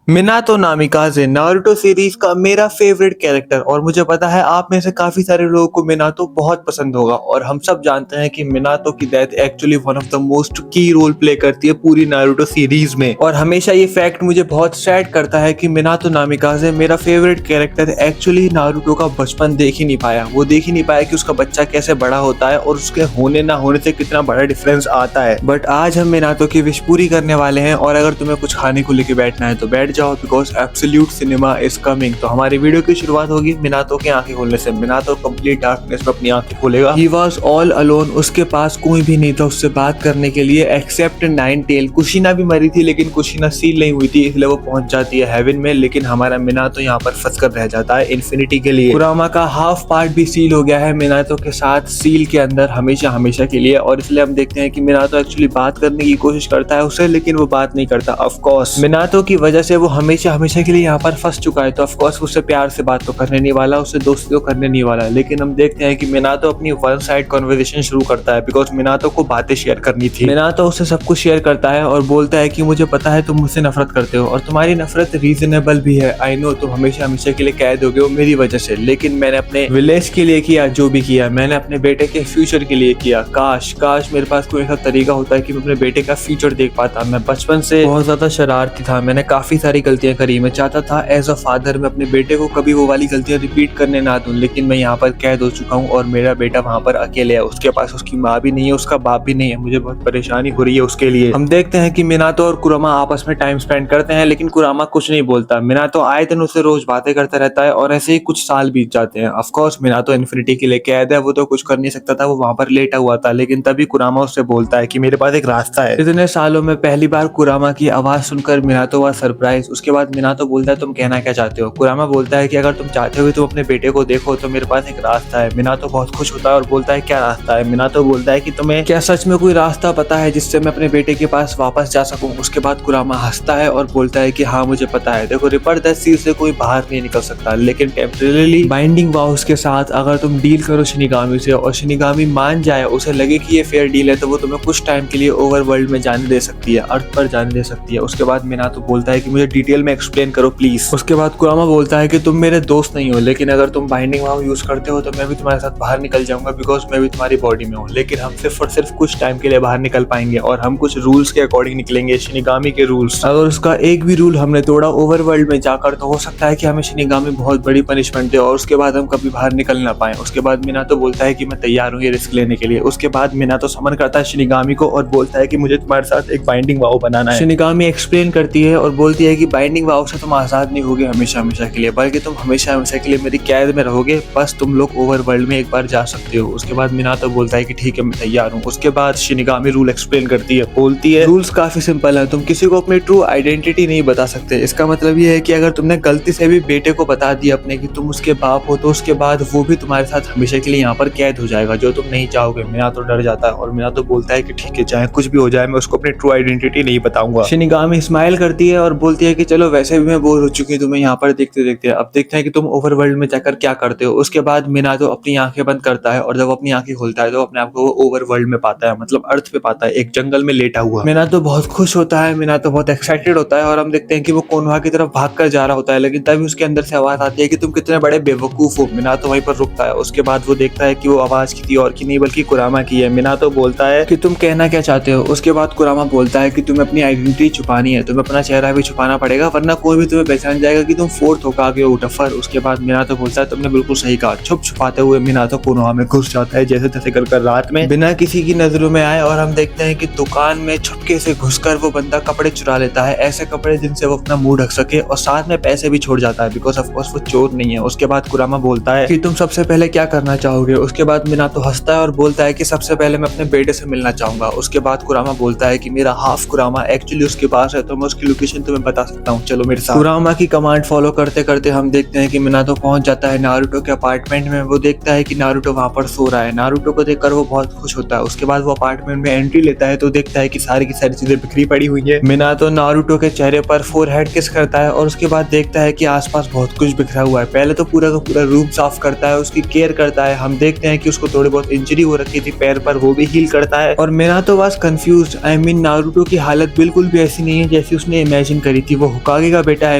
Minato नामिकाज़े Naruto series का मेरा favourite character और मुझे पता है आप में से काफी सारे लोगों को मिनातो बहुत पसंद होगा और हम सब जानते हैं कि मिनातो की death actually one of the most की रोल प्ले करती है पूरी नारुतो सीरीज में। और हमेशा ये फैक्ट मुझे बहुत सैड करता है कि मिनातो नामिकाज़े मेरा फेवरेट कैरेक्टर एक्चुअली नारुतो का बचपन देख ही नहीं पाया। वो देख ही नहीं पाया कि उसका बच्चा कैसे बड़ा होता है और उसके होने ना होने से कितना बड़ा डिफरेंस आता है। बट आज हम मिनातो की विश पूरी करने वाले हैं और अगर तुम्हें कुछ खाने को लेके बैठना है तो बैठ जाओ because absolute cinema is coming. तो हमारी वीडियो की शुरुआत होगी मिनातो की आंखें खोलने से। मिनातो कंप्लीट डार्कनेस में अपनी आंखें खोलेगा। ही वाज ऑल अलोन, उसके पास कोई भी नहीं था उससे बात करने के लिए एक्सेप्ट नाइन टेल। कुशीना भी मरी थी लेकिन कुशीना सील नहीं हुई थी इसलिए वो पहुंच जाती है हेवन में, लेकिन हमारा मिनातो यहाँ पर फंस कर रह जाता है इन्फिनिटी के लिए। कुरामा का हाफ पार्ट भी सील हो गया है मिनातो के साथ सील के अंदर हमेशा हमेशा के लिए, और इसलिए हम देखते हैं कि मिनातो एक्चुअली बात करने की कोशिश करता है उससे लेकिन वो बात नहीं करता। ऑफ कोर्स मिनातो की वजह से वो हमेशा हमेशा के लिए यहाँ पर फंस चुका है तो ऑफ कोर्स उससे प्यार से बात तो करने नहीं वाला, उससे दोस्ती तो करने नहीं वाला। लेकिन हम देखते हैं कि मिनातो अपनी वन साइड कन्वर्सेशन शुरू करता है बिकॉज मिनातो को बातें शेयर करनी थी। मिनातो उससे सब कुछ शेयर करता है और बोलता है कि मुझे पता है तुम मुझसे नफरत करते हो और तुम्हारी नफरत रीजनेबल भी है। आई नो तुम हमेशा हमेशा के लिए कैद हो गए हो मेरी वजह से, लेकिन मैंने अपने विलेज के लिए किया जो भी किया, मैंने अपने बेटे के फ्यूचर के लिए किया। काश काश मेरे पास कोई ऐसा तरीका होता है कि मैं अपने बेटे का फ्यूचर देख पाता। मैं बचपन से बहुत ज्यादा शरारती था, मैंने काफी सारी गलतियां करी। मैं चाहता था एज अ फादर मैं अपने बेटे को कभी वो वाली गलतियां रिपीट करने ना दूं, लेकिन मैं यहाँ पर कैद हो चुका हूँ और मेरा बेटा वहाँ पर अकेले है। उसके पास उसकी माँ भी नहीं है, उसका बाप भी नहीं है। मुझे बहुत परेशानी हो रही है उसके लिए। हम देखते हैं कि मिनातो और कुरामा आपस में टाइम स्पेंड करते हैं लेकिन कुरामा कुछ नहीं बोलता। मिनातो आए दिन उससे रोज बातें करता रहता है और ऐसे ही कुछ साल बीत जाते हैं। ऑफकोर्स मिनातो इन्फिनिटी के लिए कैद है, वो तो कुछ कर नहीं सकता था, वो वहाँ पर लेटा हुआ था। लेकिन तभी कुरामा उससे बोलता है कि मेरे पास एक रास्ता है। इतने सालों में पहली बार कुरामा की आवाज सुनकर मिनातो हुआ सरप्राइज। उसके बाद मिनातो बोलता है तुम कहना क्या चाहते हो। कुरामा बोलता है कि अगर तुम चाहते हो कि तुम अपने बेटे को देखो तो मेरे पास एक रास्ता है। मिनातो बहुत खुश होता है और बोलता है क्या रास्ता है। मिनातो बोलता है कि तुम्हें क्या सच में कोई रास्ता पता है जिससे मैं अपने बेटे के पास वापस जा सकूं। उसके बाद कुरामा हंसता है और बोलता है कि हाँ मुझे पता है। देखो रिपर दैट सी से कोई बाहर नहीं निकल सकता, लेकिन टेम्परेली बाइंडिंग वाउस के साथ अगर तुम डील करो शिनिगामी से और शिनिगामी मान जाए, उसे लगे कि ये फेयर डील है, तो वो तुम्हें कुछ टाइम के लिए ओवर वर्ल्ड में जाने दे सकती है, अर्थ पर जाने दे सकती है। उसके बाद मिनातो बोलता है कि मुझे डिटेल में एक्सप्लेन करो प्लीज। उसके बाद कुरामा बोलता है कि तुम मेरे दोस्त नहीं हो, लेकिन अगर तुम बाइंडिंग वाउ यूज करते हो तो मैं भी तुम्हारे साथ बाहर निकल जाऊंगा बिकॉज मैं भी तुम्हारी बॉडी में हूँ। लेकिन हम सिर्फ और सिर्फ कुछ टाइम के लिए बाहर निकल पाएंगे और हम कुछ रूल्स के अकॉर्डिंग निकलेंगे, शिनिगामी के रूल्स। अगर उसका एक भी रूल हमने तोड़ा ओवर वर्ल्ड में जाकर तो हो सकता है कि हमें शिनिगामी बहुत बड़ी पनिशमेंट दे और उसके बाद हम कभी बाहर निकल ना पाए। उसके बाद मिनातो बोलता है कि मैं तैयार हूँ ये रिस्क लेने के लिए। उसके बाद मिनातो समन करता है शिनिगामी को और बोलता है कि मुझे तुम्हारे साथ एक बाइंडिंग वाउ बनाना है। शिनिगामी एक्सप्लेन करती है और बोलती है कि बाइंडिंग वाउ से तुम आजाद नहीं होगे हमेशा हमेशा के लिए, बल्कि तुम हमेशा हमेशा के लिए मेरी कैद में रहोगे। बस तुम लोग ओवर वर्ल्ड में एक बार जा सकते हो। उसके बाद मिनातो बोलता है कि ठीक है मैं तैयार हूँ। उसके बाद शिनिगामी रूल एक्सप्लेन करती है, बोलती है रूल्स काफी सिंपल है, तुम किसी को अपनी ट्रू आइडेंटिटी नहीं बता सकते। इसका मतलब ये है कि अगर तुमने गलती से भी बेटे को बता दिया अपने कि तुम उसके बाप हो तो उसके बाद वो भी तुम्हारे साथ हमेशा के लिए यहाँ पर कैद हो जाएगा, जो तुम नहीं चाहोगे। मिनातो डर जाता है और मिनातो बोलता है कि ठीक है चाहे कुछ भी हो जाए मैं उसको अपनी ट्रू आइडेंटिटी नहीं बताऊंगा। शिनिगामी स्माइल करती है और बोलती है कि चलो वैसे भी मैं बोर हो चुकी हूँ तुम्हें यहाँ पर देखते देखते, अब देखते हैं कि तुम ओवर वर्ल्ड में जाकर क्या करते हो। उसके बाद मिनातो अपनी आंखें बंद करता है और जब अपनी आंखें खोलता है तो अपने आप को वो ओवर वर्ल्ड में पाता है, मतलब अर्थ पे पाता है, एक जंगल में लेटा हुआ। मिनातो बहुत खुश होता है, मिनातो बहुत एक्साइटेड होता है और हम देखते हैं कि वो कोनोहा की तरफ भाग कर जा रहा होता है, लेकिन तभी उसके अंदर से आवाज आती है कि तुम कितने बड़े बेवकूफ हो। मिनातो वहीं पर रुकता है। उसके बाद वो देखता है कि वो आवाज किसी और की नहीं बल्कि कुरामा की है। मिनातो बोलता है कि तुम कहना क्या चाहते हो। उसके बाद कुरामा बोलता है कि तुम्हें अपनी आइडेंटिटी छुपानी है, तुम्हें अपना चेहरा भी छुपाना पड़ेगा वरना कोई भी तुम्हें पहचान जाएगा कि तुम फोर्थ होकागे हो टफर। उसके बाद मिनातो बोलता है तुमने बिल्कुल सही कहा। छुप छुपाते हुए मिनातो कोनोहा में घुस जाता है जैसे तैसे कर रात में बिना किसी की नजरों में आए, और हम देखते हैं कि दुकान में छुपके से घुसकर वो बंदा कपड़े चुरा लेता है, ऐसे कपड़े जिनसे वो अपना मुंह ढक सके, और साथ में पैसे भी छोड़ जाता है बिकॉज ऑफ कोर्स वो चोर नहीं है। उसके बाद कुरामा बोलता है कि तुम सबसे पहले क्या करना चाहोगे। उसके बाद मिनातो हंसता है और बोलता है कि सबसे पहले मैं अपने बेटे से मिलना चाहूंगा। उसके बाद कुरामा बोलता है कि मेरा हाफ कुरामा एक्चुअली उसके पास है तो मैं उसकी लोकेशन तुम्हें बता सकता हूँ, चलो मेरे साथ। कुरामा की कमांड फॉलो करते करते हम देखते हैं कि मिनातो पहुंच जाता है नारुतो के अपार्टमेंट में। वो देखता है कि नारुतो वहां पर सो रहा है। नारुतो को देखकर वो बहुत खुश होता है। उसके बाद वो अपार्टमेंट में एंट्री लेता है तो देखता है कि सारी की सारी चीजें बिखरी पड़ी हुई है। मिनातो नारुतो के चेहरे पर फोरहेड किस करता है और उसके बाद देखता है कि आसपास बहुत कुछ बिखरा हुआ है। पहले तो पूरा का पूरा रूम साफ करता है, उसकी केयर करता है। हम देखते हैं कि उसको थोड़ी बहुत इंजरी हो रखी थी पैर पर, वो भी हील करता है। और Minato was confused. I mean Naruto की हालत बिल्कुल भी ऐसी नहीं है जैसी उसने इमेजिन करी थी। कि वो होकागे का बेटा है,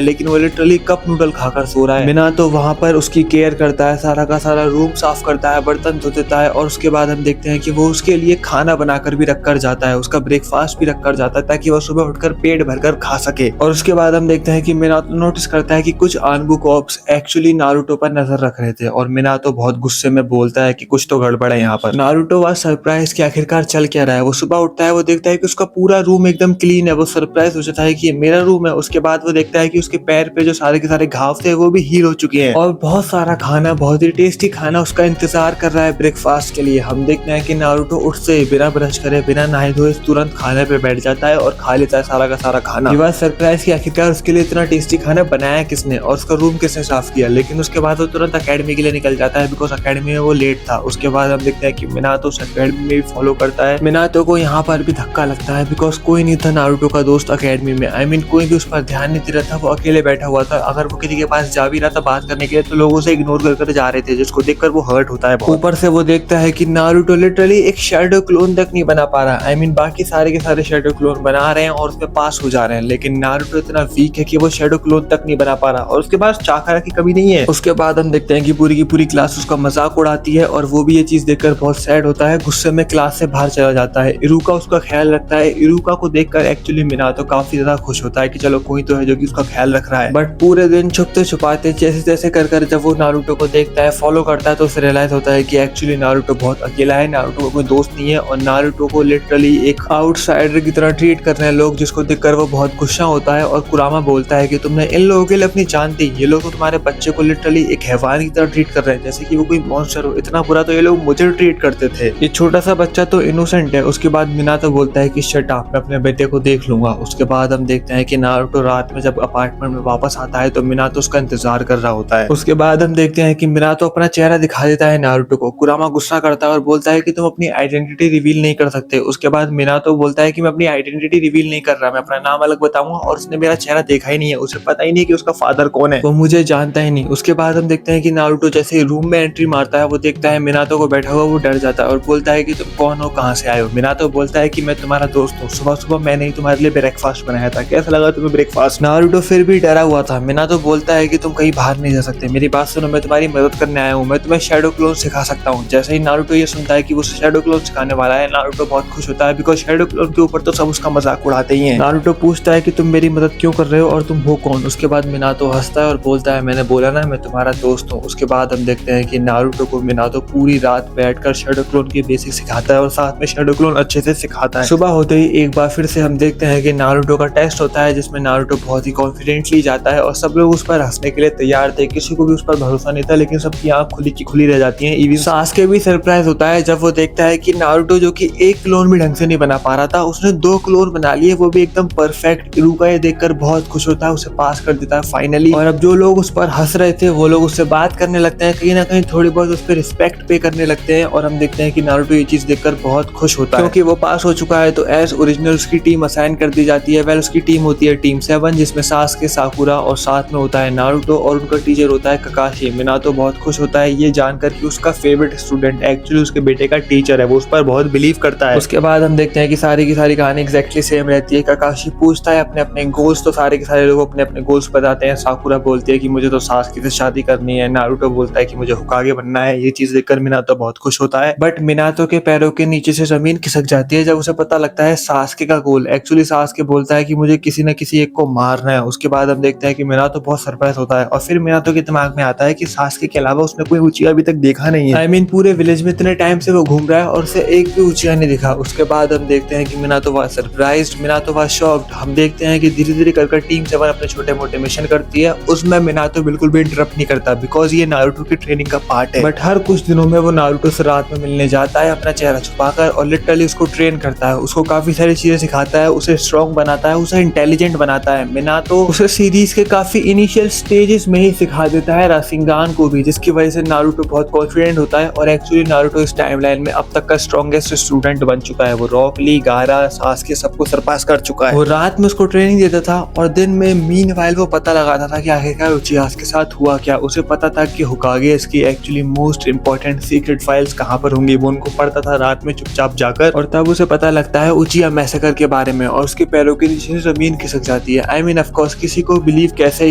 लेकिन वो लिटरली कप नूडल खाकर सो रहा है। मिनातो वहाँ पर उसकी केयर करता है, सारा का सारा रूम साफ करता है, बर्तन धो देता है, और उसके बाद हम देखते हैं कि वो उसके लिए खाना बनाकर भी रख कर जाता है, उसका ब्रेकफास्ट भी रख कर जाता है ताकि वो सुबह उठकर पेट भरकर खा सके। और उसके बाद हम देखते हैं कि मिनातो नोटिस करता है कि कुछ आनबू कॉप्स एक्चुअली नारुतो पर नजर रख रहे थे, और मिनातो बहुत गुस्से में बोलता है कि कुछ तो गड़बड़ है यहाँ पर। नारुतो was सरप्राइज कि आखिरकार चल क्या रहा है। वो सुबह उठता है, वो देखता है कि उसका पूरा रूम एकदम क्लीन है, वो सरप्राइज हो जाता है कि ये मेरा रूम है। उसके बाद वो देखता है कि उसके पैर पे जो सारे के सारे घाव थे वो भी हील हो चुके हैं, और बहुत सारा खाना, बहुत ही टेस्टी खाना उसका इंतजार कर रहा है ब्रेकफास्ट के लिए। हम देखते हैं कि नारुतो उठ से बिना ब्रश करे, बिना नहाए धोए तुरंत खाने पे बैठ जाता है और खा लेता है सारा का सारा खाना। ये बात सरप्राइज की आखिरकार उसके लिए इतना टेस्टी खाना बनाया किसने और उसका रूम किसने साफ किया। लेकिन उसके बाद वो तुरंत अकेडमी के लिए निकल जाता है, बिकॉज अकेडमी में वो लेट था। उसके बाद हम देखते हैं कि मिनातो उस अकेडमी में भी फॉलो करता है। मिनातो को यहाँ पर भी धक्का लगता है, बिकॉज कोई नहीं था नारुतो का दोस्त अकेडमी में। आई मीन कोई भी उस पर ध्यान नहीं दे रहा था, वो अकेले बैठा हुआ था। अगर वो किसी के पास जा भी रहा था बात करने के लिए तो लोगों से इग्नोर कर जा रहे थे, जिसको देखकर वो हर्ट होता है। ऊपर से वो देखता है कि नारुतो लिटरली एक शैडो क्लोन तक नहीं बना पा रहा। आई मीन बाकी सारे के सारे शैडो क्लोन बना रहे हैं और उसमें पास हो जा रहे हैं, लेकिन नारुतो इतना वीक है कि वो शैडो क्लोन तक नहीं बना पा रहा, और उसके पास चाकरा की कमी नहीं है। उसके बाद हम देखते हैं कि पूरी की पूरी क्लास उसका मजाक उड़ाती है, और वो भी ये चीज देखकर बहुत सैड होता है, गुस्से में क्लास से बाहर चला जाता है। इरुका उसका ख्याल रखता है। इरुका को देखकर एक्चुअली मिनातो काफी ज्यादा खुश होता है कि चलो कोई तो है जो कि उसका ख्याल रख रहा है। बट पूरे दिन छुपते छुपाते जैसे तैसे कर जब वो नारुतो को देखता है, फॉलो करता है, तो उसे रियलाइज होता है कि एक्चुअली नारुतो बहुत अकेला है, नारुतो को कोई दोस्त नहीं है, और नारुतो को लिटरली एक आउटसाइडर की तरह ट्रीट कर रहे हैं लोग, जिसको देखकर वो बहुत गुस्सा होता है। और कुरामा बोलता है कि तुमने इन लोगों के लिए अपनी जान दी, ये लोग तो तुम्हारे बच्चे को लिटरली एक हैवान की तरह ट्रीट कर रहे हैं, जैसे कि वो कोई मॉन्स्टर हो। इतना बुरा तो ये लोग मुझे ट्रीट करते थे, ये छोटा सा बच्चा तो इनोसेंट है। उसके बाद मिनातो बोलता है कि शट अप, मैं अपने बेटे को देख लूंगा। उसके बाद हम देखते हैं कि नारुतो रात में जब अपार्टमेंट में वापस आता है तो मिनातो उसका इंतजार कर रहा होता है। उसके बाद हम देखते हैं कि मिनातो अपना चेहरा दिखा देता है नारुतो को। कुरामा गुस्सा करता है और बोलता है कि तुम अपनी आइडेंटिटी रिवील नहीं कर सकते। उसके बाद मिनातो बोलता है कि मैं अपनी आइडेंटिटी रिवील नहीं कर रहा, मैं अपना नाम अलग बताऊंगा, और उसने मेरा चेहरा देखा ही नहीं है, उसे पता ही नहीं कि उसका फादर कौन है, वो मुझे जानता ही नहीं। उसके बाद हम देखते हैं कि नारुतो जैसे ही रूम में एंट्री मारता है, वो देखता है मिनातो को बैठा हुआ, वो डर जाता है और बोलता है कि तुम कौन हो, कहाँ से आए हो। मिनातो बोलता है कि मैं तुम्हारा दोस्त हूँ, सुबह सुबह मैंने ही तुम्हारे लिए ब्रेकफास्ट बनाया था, कैसा लगा तुम्हें ब्रेकफास्ट। नारुतो फिर भी डरा हुआ था। मिनातो बोलता है कि तुम कहीं बाहर नहीं जा सकते, मेरी बात सुनो, मैं तुम्हारी मदद करने आया हूँ, मैं तुम्हें शैडो क्लोन सिखा सकता हूँ। जैसे ही नारुतो ये सुनता है कि वो शैडो क्लोन सिखाने वाला है, नारुतो बहुत खुश होता है, बिकॉज शैडो क्लोन के ऊपर तो सब उसका मजाक उड़ाते ही हैं। नारुतो पूछता है कि तुम मेरी मदद क्यों कर रहे हो और तुम हो कौन। उसके बाद मिनातो हंसता है और बोलता है मैंने बोला ना मैं तुम्हारा दोस्त हूँ। उसके बाद हम देखते हैं कि नारुतो को मिनातो पूरी रात बैठकर शैडो क्लोन की बेसिक सिखाता है और साथ में शैडो क्लोन अच्छे से सिखाता है। सुबह होते ही एक बार फिर से हम देखते हैं कि नारुतो का टेस्ट होता है, जिसमें नारुतो बहुत ही कॉन्फिडेंटली जाता है और सब लोग उस पर हंसने के लिए तैयार थे, किसी को भी उस पर भरोसा नहीं था, लेकिन सबकी आंख खुली की खुली रह जाती है। इवन सास्के भी सरप्राइज होता है जब वो देखता है कि नारुतो जो कि एक क्लोन भी ढंग से नहीं बना पा रहा था, उसने 2 क्लोन बना लिए, वो भी एकदम परफेक्ट। इरुका ये देखकर बहुत खुश होता है, उसे पास कर देता है फाइनली। और अब जो लोग उस पर हंस रहे थे वो लोग उससे बात करने लगते हैं, कहीं ना कहीं थोड़ी बहुत उस पर रिस्पेक्ट पे करने लगते हैं। और हम देखते हैं कि नारुतो ये चीज देखकर बहुत खुश होता है, क्योंकि वो पास हो चुका है। तो एज ओरिजिनल उसकी टीम असाइन कर दी जाती है। वेल उसकी टीम होती है टीम 7, जिसमें सास्के, साकुरा और साथ में होता है नारुतो, और उनका टीचर होता है ककाशी। मिनातो बहुत खुश होता है ये जानकर कि उसका फेवरेट स्टूडेंट एक्चुअली उसके बेटे का टीचर है, वो उस पर बहुत बिलीव करता है। उसके बाद हम देखते हैं कि सारी की सारी कहानी एक्जैक्टली सेम रहती है। ककाशी पूछता है अपने अपने गोल्स, तो सारे के सारे लोग अपने अपने गोल्स बताते हैं। साकुरा बोलती है कि मुझे तो सास्के से शादी करनी है। नारुतो बोलता है कि मुझे होकागे बनना है। ये चीज देखकर मिनातो बहुत खुश होता है, बट मिनातो के पैरों के नीचे से जमीन खिसक जाती है जब उसे पता लगता है सास्के का गोल। एक्चुअली सास्के बोलता है कि मुझे किसी न किसी एक को मारना है। उसके बाद हम देखते हैं कि मिनातो बहुत सरप्राइज होता है, और फिर मिनातो के दिमाग में आता है कि सास्के के अलावा उसने कोई उचिया अभी तक देखा नहीं है। आई मीन पूरे विलेज में इतने टाइम से वो घूम रहा है और उसे एक भी उचिया नहीं दिखा। उसके बाद हम देखते हैं कि Minato was surprised, Minato was shocked. हम देखते हैं कि धीरे धीरे कर टीम 7 अपने छोटे मोटे मिशन करती है, उसमें मिनातो बिल्कुल भी इंटरप्ट नहीं करता, बिकॉज ये नारुतो की ट्रेनिंग का पार्ट है। बट हर कुछ दिनों में वो नारुतो से रात में मिलने जाता है अपना चेहरा छुपाकर, और लिटरली उसको ट्रेन करता है, उसको काफी सारी चीजें सिखाता है, उसे स्ट्रॉन्ग बनाता है, उसे इंटेलिजेंट बनाता है। मिनातो उसे सीरीज के काफी इनिशियल स्टेजेस में ही सिखा देता है राशिंगान को भी, जिसकी वजह से नारुतो बहुत कॉन्फिडेंट होता है, और एक्चुअली नारुतो इस टाइमलाइन में अब तक का स्ट्रॉन्गेस्ट स्टूडेंट बन चुका है। वो रॉक ली, गारा, सास्के सबको सरपास कर चुका है। वो रात में उसको ट्रेनिंग देता था और दिन में मीनवाइल वो पता लगाता था कि आखिरकार उचिया के साथ हुआ क्या। उसे पता था कि होकागे इसकी actually most important secret files कहाँ पर होंगी, वो उनको पढ़ता था रात में चुपचाप जाकर, और तब उसे पता लगता है उचिया मैसेकर के बारे में, और उसके पैरों के नीचे जमीन खिसक जाती जाती है। आई मीन ऑफ कोर्स किसी को बिलीव कैसे ही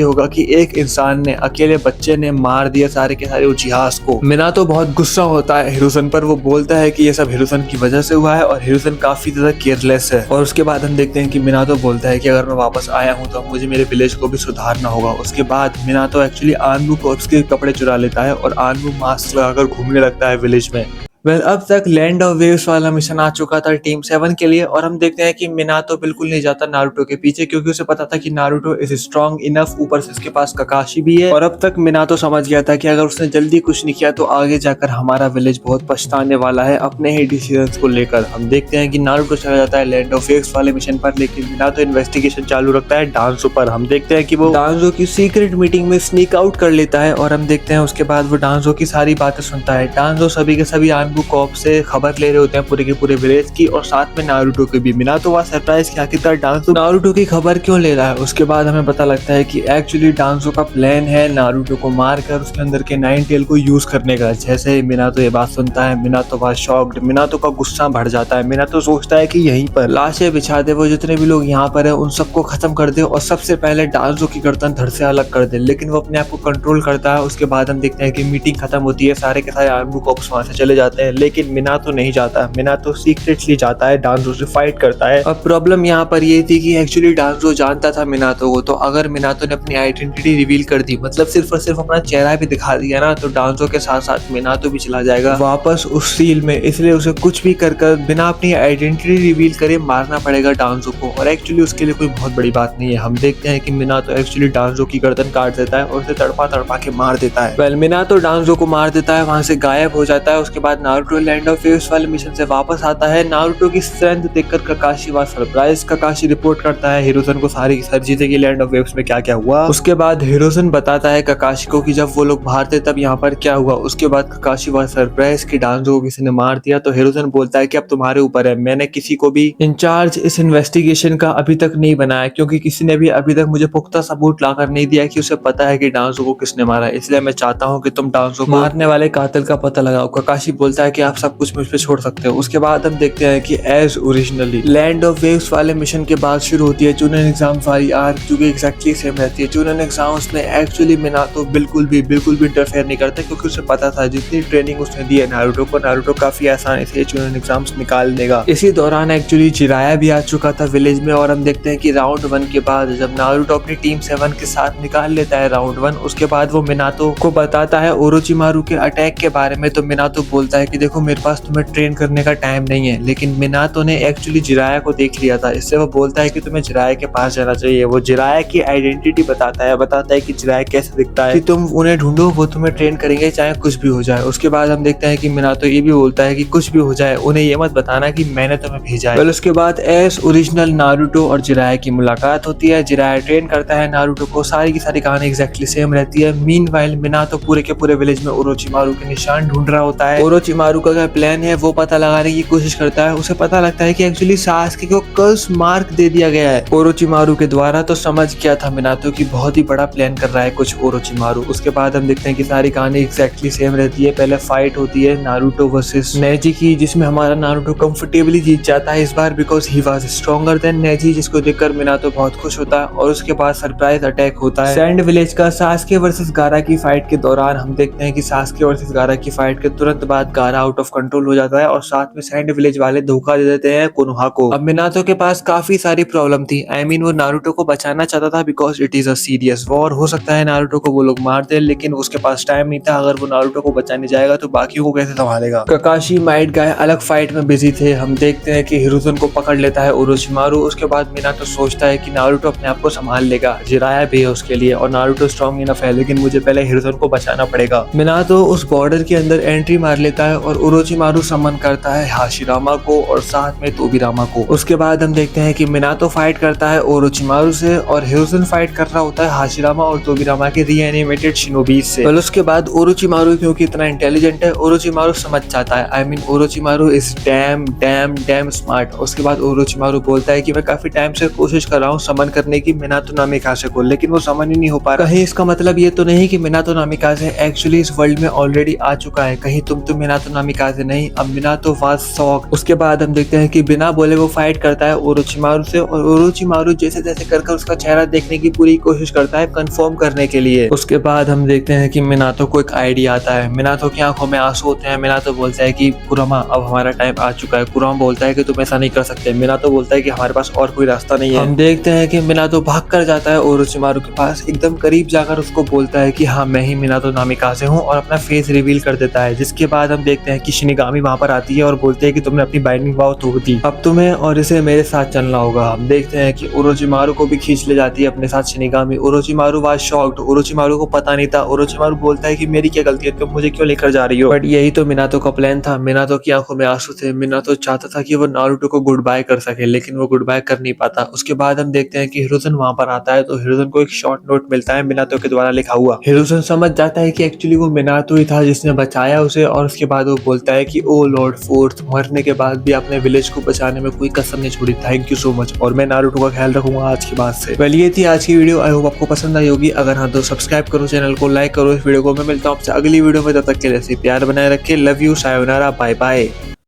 होगा कि एक इंसान ने, अकेले बच्चे ने मार दिया सारे के सारे उजिहास को। मिनातो बहुत गुस्सा होता है हिरुसन पर, वो बोलता है कि ये सब हिरुसन की वजह से हुआ है और हिरुसन काफी ज्यादा केयरलेस है। और उसके बाद हम देखते हैं कि मिनातो बोलता है कि अगर मैं वापस आया हूँ तो मुझे मेरे विलेज को भी सुधारना होगा। उसके बाद मिनातो एक्चुअली आनबू को उसके कपड़े चुरा लेता है और आनबू मास्क लगाकर घूमने लगता है विलेज में। अब तक लैंड ऑफ वेव्स वाला मिशन आ चुका था टीम 7 के लिए और हम देखते हैं कि मिनातो बिल्कुल नहीं जाता नारुतो के पीछे, क्योंकि उसे पता था कि नारुतो इज स्ट्रांग इनफ, ऊपर से उसके पास ककाशी भी है। और अब तक मिनातो समझ गया था कि अगर उसने जल्दी कुछ नहीं किया तो आगे जाकर हमारा विलेज बहुत पछताने वाला है अपने ही डिसीजंस को लेकर। हम देखते हैं कि नारुतो चला जाता है लैंड ऑफ वेव्स वाले मिशन पर, लेकिन मिनातो इन्वेस्टिगेशन चालू रखता है डांजो पर। हम देखते हैं कि वो डांजो की सीक्रेट मीटिंग में स्नीक आउट कर लेता है और हम देखते हैं उसके बाद वो डांजो की सारी बातें सुनता है। डांजो सभी के सभी कॉप से खबर ले रहे होते हैं पूरे के पूरे विलेज की और साथ में नारुतो की भी। मिनातो वहाँ सरप्राइज कि आखिरकार डांजो नारुतो की खबर क्यों ले रहा है। उसके बाद हमें पता लगता है कि एक्चुअली डांजो का प्लान है नारुतो को मारकर उसके अंदर के नाइन टेल को यूज करने का। जैसे ही मिनातो ये बात सुनता है मिनातो बहुत शॉक्ड, मिनातो का गुस्सा बढ़ जाता है। मिनातो सोचता है कि यहीं पर लाशें बिछा दे, वो जितने भी लोग यहाँ पर है उन सबको खत्म कर दे और सबसे पहले डांजो की गर्दन धड़ से अलग कर दे, लेकिन वो अपने आप को कंट्रोल करता है। उसके बाद हम देखते हैं कि मीटिंग खत्म होती है, सारे के सारे आर्मी कॉप्स वहां से चले जाते हैं, लेकिन मिनातो नहीं जाता। मिनातो सीक्रेटली जाता है, डांजो से फाइट करता है। अब प्रॉब्लम यहाँ पर ये थी कि एक्चुअली डांजो जानता था मिनातो को, तो अगर मिनातो ने अपनी आइडेंटिटी रिवील कर दी, मतलब सिर्फ और सिर्फ अपना चेहरा भी दिखा दिया ना, तो डांजो के साथ साथ मिनातो भी चला जाएगा वापस उस सील में। इसलिए उसे कुछ भी कर बिना अपनी आइडेंटिटी रिवील करे मारना पड़ेगा डांजो को। और एक्चुअली उसके लिए कोई बहुत बड़ी बात नहीं है। हम देखते हैं कि मिनातो एक्चुअली डांजो की गर्दन काट देता है और उसे तड़पा तड़पा के मार देता है। मिनातो डांजो को मार देता है, वहां से गायब हो जाता है। उसके बाद नारुतो लैंड ऑफ वेव्स वाले मिशन से वापस आता है। नारुतो की स्ट्रेंथ देखकर ककाशी वहां सरप्राइज। ककाशी रिपोर्ट करता है हिरुसन को सारी की सारी चीजें कि लैंड ऑफ वेव्स में क्या क्या हुआ। उसके बाद हिरुसन बताता है ककाशी को कि जब वो लोग बाहर थे तब यहाँ पर क्या हुआ। उसके बाद ककाशी वहां सरप्राइज कि डांजो को किसी ने मार दिया, तो हिरुसन बोलता है कि अब तुम्हारे ऊपर है, मैंने किसी को भी इंचार्ज इस इन्वेस्टिगेशन का अभी तक नहीं बनाया, क्योंकि किसी ने भी अभी तक मुझे पुख्ता सबूत लाकर नहीं दिया कि उसे पता है कि डांजो को किसने मारा, इसलिए मैं चाहता हूँ कि तुम डांजो को मारने वाले कातिल का पता लगाओ। ककाशी बोलता है कि आप सब कुछ मुझ पे छोड़ सकते हो। उसके बाद हम देखते हैं कि as originally land of waves वाले मिशन के बाद शुरू होती है चुनन एग्जाम वाली आर्क, जो कि एक्जैक्टली सेम रहती है। चुनन एग्जाम्स में एक्चुअली मिनातो बिल्कुल भी इंटरफेयर नहीं करता, क्योंकि उसे पता था जितनी ट्रेनिंग उसने दी है नारुतो को, नारुतो काफी आसानी से चुनन एग्जाम्स निकाल देगा। इसी दौरान एक्चुअली जिराया भी आ चुका था विलेज में और हम देखते हैं कि राउंड 1 के बाद जब नारुतो अपनी टीम 7 के साथ निकाल लेता है राउंड 1, उसके बाद वो मिनातो को बताता है ओरोचिमारू के अटैक के बारे में। तो मिनातो बोलता है कि देखो मेरे पास तुम्हें ट्रेन करने का टाइम नहीं है, लेकिन मिनातो ने एक्चुअली जिराया को देख लिया था, इससे वो बोलता है कि तुम्हें जिराया के पास जाना चाहिए। वो जिराया की आइडेंटिटी बताता है कि जिराया कैसे दिखता है, कि तुम उन्हें ढूंढो, वो तुम्हें ट्रेन करेंगे चाहे कुछ भी हो जाए। उसके बाद हम देखते हैं कि मिनातो ये भी बोलता है कि कुछ भी हो जाए उन्हें ये मत बताना कि मैंने तुम्हें भेजा है। उसके बाद एस ओरिजिनल नारुतो और जिराया की मुलाकात होती है। जिराया ट्रेन करता है नारुतो को, सारी की सारी कहानी एक्जैक्टली सेम रहती है। मीनवाइल मिनातो पूरे के पूरे विलेज में ओरोचिमारू के निशान ढूंढ रहा होता है। ओरोचिमारू का क्या प्लान है वो पता लगाने की कोशिश करता है। उसे पता लगता है कि एक्चुअली सासुके को कर्स मार्क दे दिया गया है ओरोचिमारू के द्वारा। तो समझ गया था मिनातो की बहुत ही बड़ा प्लान कर रहा है कुछ ओरोचिमारू। उसके बाद हम देखते हैं कि सारी कहानी एक्जैक्टली सेम रहती है। पहले फाइट होती है नारुतो वर्सेस नेजी की, जिसमें हमारा नारुतो कंफर्टेबली जीत जाता है इस बार, because he was stronger than Neji, जिसको देखकर मिनातो बहुत खुश होता है। और उसके बाद सरप्राइज अटैक होता है सैंड विलेज का। सासुके वर्सेस गारा की फाइट के दौरान हम देखते हैं कि सासुके वर्सेस गारा की फाइट के तुरंत बाद गारा आउट ऑफ कंट्रोल हो जाता है और साथ में सैंड विलेज वाले धोखा दे देते हैं कोनोहा को। अब मिनातो के पास काफी सारी प्रॉब्लम थी। आई मीन वो नारुतो को बचाना चाहता था because it is a serious war. हो सकता है नारुतो को वो लोग मार दे, लेकिन उसके पास टाइम नहीं था। अगर वो नारुतो को बचाने जाएगा तो बाकियों को कैसे संभालेगा। ककाशी माइट गाय अलग फाइट में बिजी थे। हम देखते हैं कि हिरुसन को पकड़ लेता है ओरोचिमारू। उसके बाद मिनातो सोचता है कि नारुतो अपने आप को संभाल लेगा, जिराया भी है उसके लिए और नारुतो स्ट्रॉन्ग इनफ है, लेकिन मुझे पहले हिरुसन को बचाना पड़ेगा। मिनातो उस बॉर्डर के अंदर एंट्री मार लेता है और ओरोचिमारू समन करता है हाशिरामा को और साथ में तोबिरामा को। उसके बाद हम देखते हैं कि मिनातो फाइट करता है ओरोचिमारू से और हिरुसन फाइट कर रहा होता है हाशिरामा और तोबिरामा के रीएनिमेटेड शिनोबीज से। और उसके बाद ओरोचिमारू क्योंकि इतना इंटेलिजेंट है, ओरोचिमारू समझ जाता है। I mean Orochimaru is damn smart. उसके बाद ओरोचिमारू बोलता है कि मैं काफी टाइम से कोशिश कर रहा हूँ समन करने की मिनातो नामिकासे को, लेकिन वो समन ही नहीं हो पा रहा। कहीं इसका मतलब ये तो नहीं कि मिनातो नामिकासे एक्चुअली इस वर्ल्ड में ऑलरेडी आ चुका है, कहीं तुम तो मिनातो नामिकाजे नहीं, अब मिनातो वाज शॉक्ड। उसके बाद हम देखते हैं कि बिना बोले वो फाइट करता है ओरोचिमारू से और ओरोचिमारू जैसे तैसे कर उसका चेहरा देखने की पूरी कोशिश करता है कंफर्म करने के लिए। उसके बाद हम देखते हैं कि मिनातो को एक आइडिया आता है। मिनातो की आंखों में आंसू होते हैं। मिनातो बोलता है कि कुरामा अब हमारा टाइम आ चुका है। कुरामा बोलता है कि तुम ऐसा नहीं कर सकते। मिनातो बोलता है कि हमारे पास और कोई रास्ता नहीं है। हम देखते हैं कि मिनातो भाग कर जाता है ओरोचिमारू के पास, एकदम करीब जाकर उसको बोलता है कि हाँ मैं ही मिनातो नामिकाजे हूँ और अपना फेस रिवील कर देता है। जिसके बाद हम देखते हैं कि शिनिगामी वहां पर आती है और बोलते हैं कि तुमने अपनी बाइंडिंग पावर तोड़ दी, अब तुम्हें और इसे मेरे साथ चलना होगा। हम देखते हैं कि ओरोचिमारू को भी खींच ले जाती है अपने साथ shinigami. Orochimaru was shocked. Orochimaru को पता नहीं था। ओरोचिमारू बोलता है कि मेरी क्या गलती है, तुम मुझे क्यों लेकर जा रही हो। बट यही तो मिनातो का प्लान था। मिनातो की आंखों में आंसू थे। मिनातो चाहता था कि वो नारुतो को गुड बाय कर सके, लेकिन वो गुड बाय कर नहीं पाता। उसके बाद हम देखते हैं कि हिरुzen वहां पर आता है तो हिरुzen को एक शॉर्ट नोट मिलता है मिनातो के द्वारा लिखा हुआ। हिरुzen समझ जाता है कि एक्चुअली वो मिनातो ही था जिसने बचाया उसे, और उसके बाद वो बोलता है कि ओ लॉर्ड फोर्थ, मरने के बाद भी आपने विलेज को बचाने में कोई कसर नहीं छोड़ी, थैंक यू सो मच, और मैं नारुतो का ख्याल रखूंगा आज के बाद से। वेल ये थी आज की वीडियो। आई होप आपको पसंद आई होगी। अगर हाँ तो सब्सक्राइब करो चैनल को, लाइक करो इस वीडियो को। मैं मिलता हूँ आपसे अगली वीडियो में, तब तक के लिए प्यार बनाए रखे। लव यू, सायोनारा, बाय बाय।